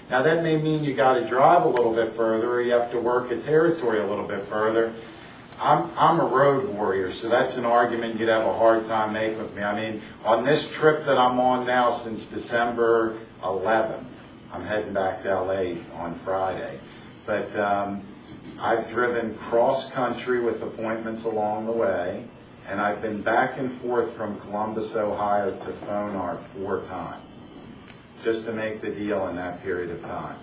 Now that may mean you got to drive a little bit further, or you have to work a territory a little bit further. I'm a road warrior, so that's an argument you'd have a hard time making with me. I mean, on this trip that I'm on now since December 11th, I'm heading back to LA on Friday. But I've driven cross-country with appointments along the way, and I've been back and forth from Columbus, Ohio to Fonar 4 times, just to make the deal in that period of time.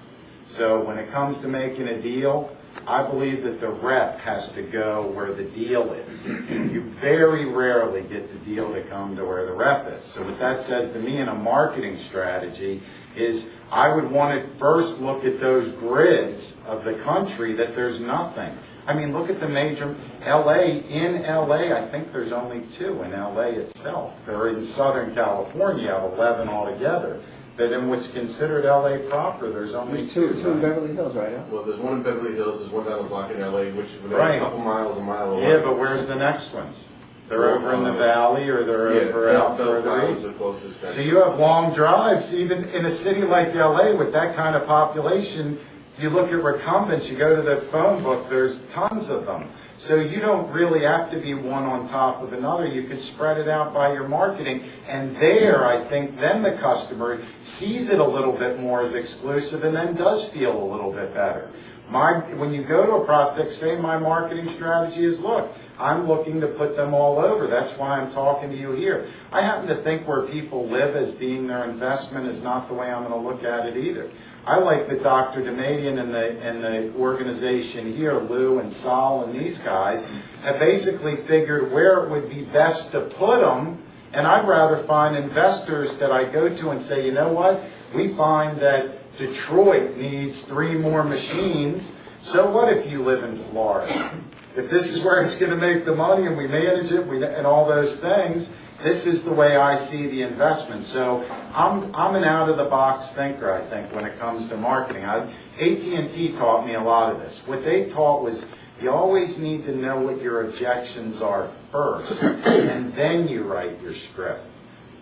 So when it comes to making a deal, I believe that the rep has to go where the deal is. You very rarely get the deal to come to where the rep is. So what that says to me in a marketing strategy is I would want to first look at those grids of the country that there's nothing. I mean, look at the major, LA, in LA, I think there's only 2 in LA itself. Or in Southern California, you have 11 altogether. But in what's considered LA proper, there's only 2. Two in Beverly Hills, right? Well, there's one in Beverly Hills, there's one down the block in LA, which is Right. a couple miles, a mile away. Yeah, but where's the next ones? They're over in the valley, or they're over out further east. The closest So you have long drives, even in a city like LA with that kind of population. You look at recumbents, you go to the phone book, there's tons of them. So you don't really have to be one on top of another. You can spread it out by your marketing. And there, I think, then the customer sees it a little bit more as exclusive and then does feel a little bit better. When you go to a prospect, say my marketing strategy is, look, I'm looking to put them all over. That's why I'm talking to you here. I happen to think where people live as being their investment is not the way I'm going to look at it either. I like that Dr. Damadian and the organization here, Lou and Sol and these guys, have basically figured where it would be best to put them, and I'd rather find investors that I go to and say, you know what, we find that Detroit needs 3 more machines, so what if you live in Florida? If this is where it's going to make the money and we manage it and all those things, this is the way I see the investment. So I'm an out-of-the-box thinker, I think, when it comes to marketing. AT&T taught me a lot of this. What they taught was you always need to know what your objections are first, and then you write your script.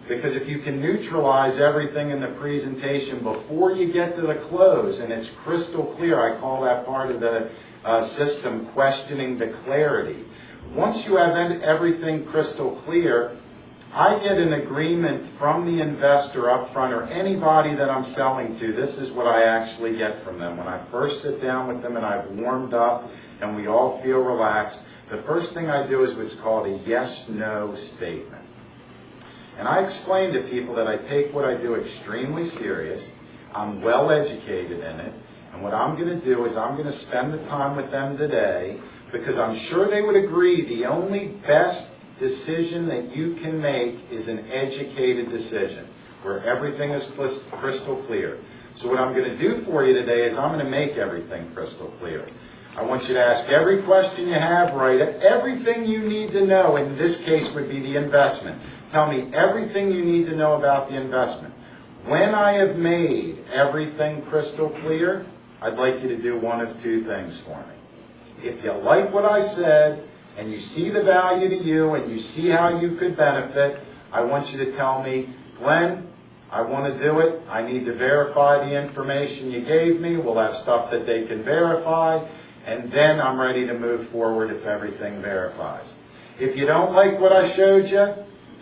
Because if you can neutralize everything in the presentation before you get to the close, and it's crystal clear, I call that part of the system questioning the clarity. Once you have everything crystal clear, I get an agreement from the investor up front, or anybody that I'm selling to. This is what I actually get from them. When I first sit down with them and I've warmed up and we all feel relaxed, the first thing I do is what's called a yes-no statement. And I explain to people that I take what I do extremely serious. I'm well educated in it. And what I'm going to do is I'm going to spend the time with them today, because I'm sure they would agree the only best decision that you can make is an educated decision, where everything is crystal clear. So what I'm going to do for you today is I'm going to make everything crystal clear. I want you to ask every question you have, write everything you need to know. In this case would be the investment. Tell me everything you need to know about the investment. When I have made everything crystal clear, I'd like you to do one of 2 things for me. If you like what I said, and you see the value to you, and you see how you could benefit, I want you to tell me, Glenn, I want to do it. I need to verify the information you gave me. We'll have stuff that they can verify, and then I'm ready to move forward if everything verifies. If you don't like what I showed you,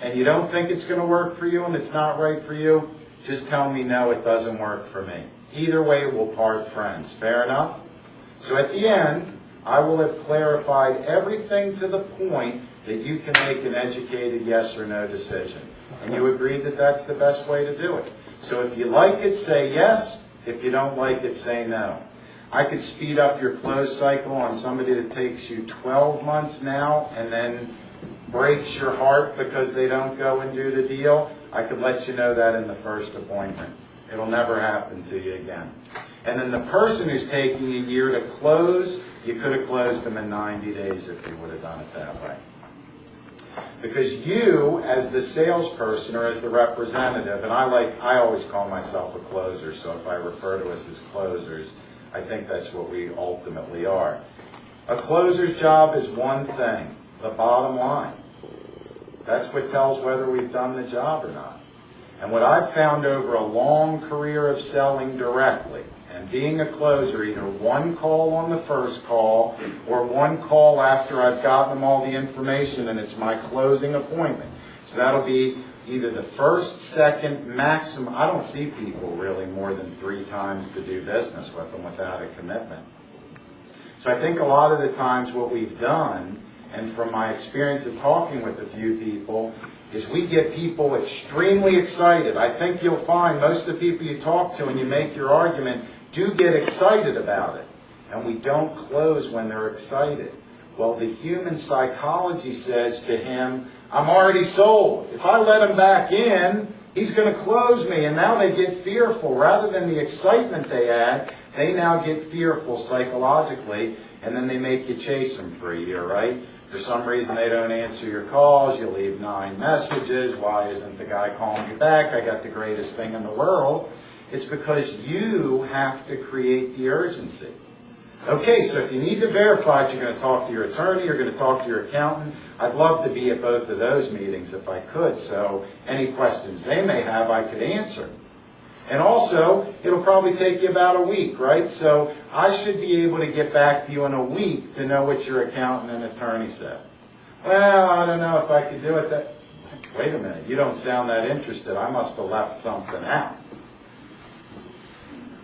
and you don't think it's going to work for you and it's not right for you, just tell me, no, it doesn't work for me. Either way, we'll part friends. Fair enough? So at the end, I will have clarified everything to the point that you can make an educated yes or no decision. And you agree that that's the best way to do it. So if you like it, say yes. If you don't like it, say no. I could speed up your close cycle on somebody that takes you 12 months now and then breaks your heart because they don't go and do the deal. I could let you know that in the first appointment. It'll never happen to you again. And then the person who's taking a year to close, you could have closed them in 90 days if you would have done it that way. Because you, as the salesperson or as the representative, and I always call myself a closer, so if I refer to us as closers, I think that's what we ultimately are. A closer's job is one thing, the bottom line. That's what tells whether we've done the job or not. And what I've found over a long career of selling directly and being a closer, either one call on the first call or one call after I've gotten them all the information and it's my closing appointment. So that'll be either the first, second, maximum. I don't see people really more than 3 times to do business with them without a commitment. So I think a lot of the times what we've done, and from my experience of talking with a few people, is we get people extremely excited. I think you'll find most of the people you talk to and you make your argument do get excited about it. And we don't close when they're excited. Well, the human psychology says to him, I'm already sold. If I let him back in, he's going to close me. And now they get fearful. Rather than the excitement they had, they now get fearful psychologically, and then they make you chase them for a year, right? For some reason they don't answer your calls, you leave 9 messages, why isn't the guy calling you back? I got the greatest thing in the world. It's because you have to create the urgency. Okay, so if you need to verify it, you're going to talk to your attorney, you're going to talk to your accountant. I'd love to be at both of those meetings if I could, so any questions they may have I could answer. And also, it'll probably take you about a week, right? So I should be able to get back to you in a week to know what your accountant and attorney said. Well, I don't know if I could do it that... Wait a minute, you don't sound that interested. I must have left something out.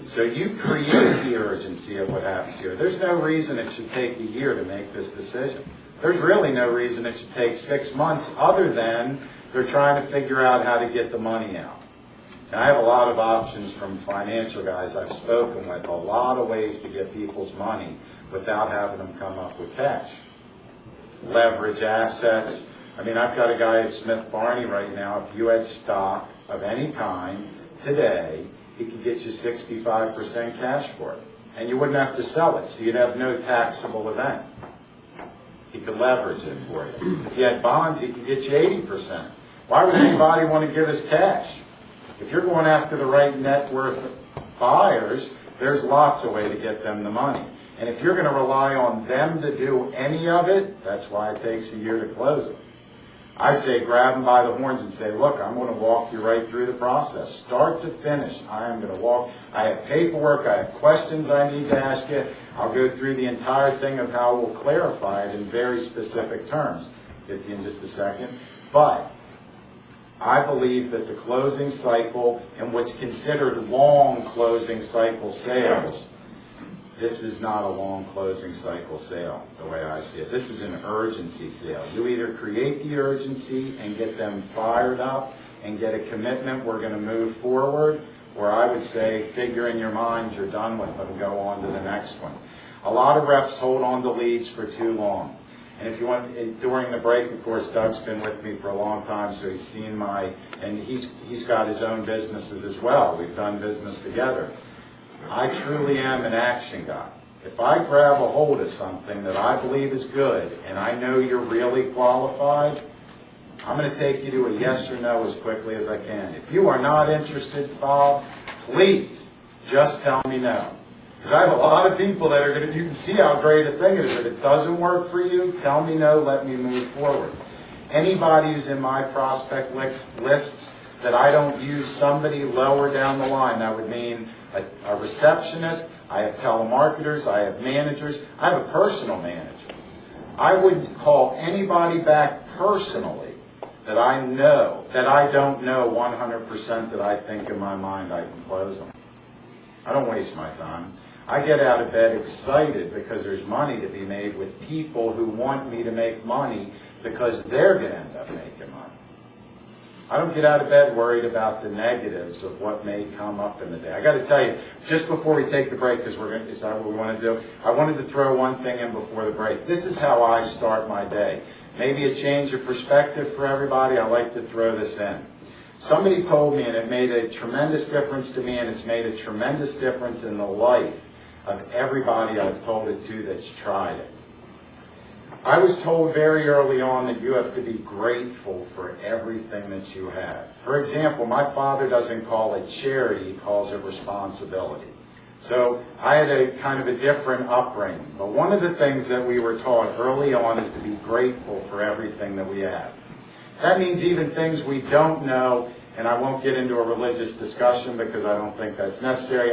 So you create the urgency of what happens here. There's no reason it should take a year to make this decision. There's really no reason it should take 6 months other than they're trying to figure out how to get the money out. And I have a lot of options from financial guys I've spoken with, a lot of ways to get people's money without having them come up with cash. Leverage assets. I mean, I've got a guy at Smith Barney right now, if you had stock of any kind today, he could get you 65% cash for it. And you wouldn't have to sell it, so you'd have no taxable event. He could leverage it for you. If you had bonds, he could get you 80%. Why would anybody want to give us cash? If you're going after the right net worth buyers, there's lots of ways to get them the money. And if you're going to rely on them to do any of it, that's why it takes a year to close it. I say grab them by the horns and say, look, I'm going to walk you right through the process. Start to finish. I am going to walk. I have paperwork. I have questions I need to ask you. I'll go through the entire thing of how we'll clarify it in very specific terms. Get to you in just a second. But I believe that the closing cycle and what's considered long closing cycle sales, this is not a long closing cycle sale, the way I see it. This is an urgency sale. You either create the urgency and get them fired up and get a commitment, we're going to move forward, or I would say figure in your mind you're done with them, go on to the next one. A lot of reps hold on to leads for too long. And if you want, during the break, of course, Doug's been with me for a long time, so he's seen and he's got his own businesses as well. We've done business together. I truly am an action guy. If I grab a hold of something that I believe is good, and I know you're really qualified, I'm going to take you to a yes or no as quickly as I can. If you are not interested, Bob, please just tell me no. Because I have a lot of people that are going to, you can see how great a thing it is. If it doesn't work for you, tell me no, let me move forward. Anybody who's in my prospect lists that I don't use somebody lower down the line, that would mean a receptionist, I have telemarketers, I have managers, I have a personal manager. I wouldn't call anybody back personally that I know, that I don't know 100% that I think in my mind I can close them. I don't waste my time. I get out of bed excited because there's money to be made with people who want me to make money because they're going to end up making money. I don't get out of bed worried about the negatives of what may come up in the day. I got to tell you, just before we take the break, because is that what we want to do? I wanted to throw one thing in before the break. This is how I start my day. Maybe a change of perspective for everybody. I like to throw this in. Somebody told me, and it made a tremendous difference to me, and it's made a tremendous difference in the life of everybody I've told it to that's tried it. I was told very early on that you have to be grateful for everything that you have. For example, my father doesn't call it charity, he calls it responsibility. So I had a kind of a different upbringing. But one of the things that we were taught early on is to be grateful for everything that we have. That means even things we don't know and I won't get into a religious discussion because I don't think that's necessary.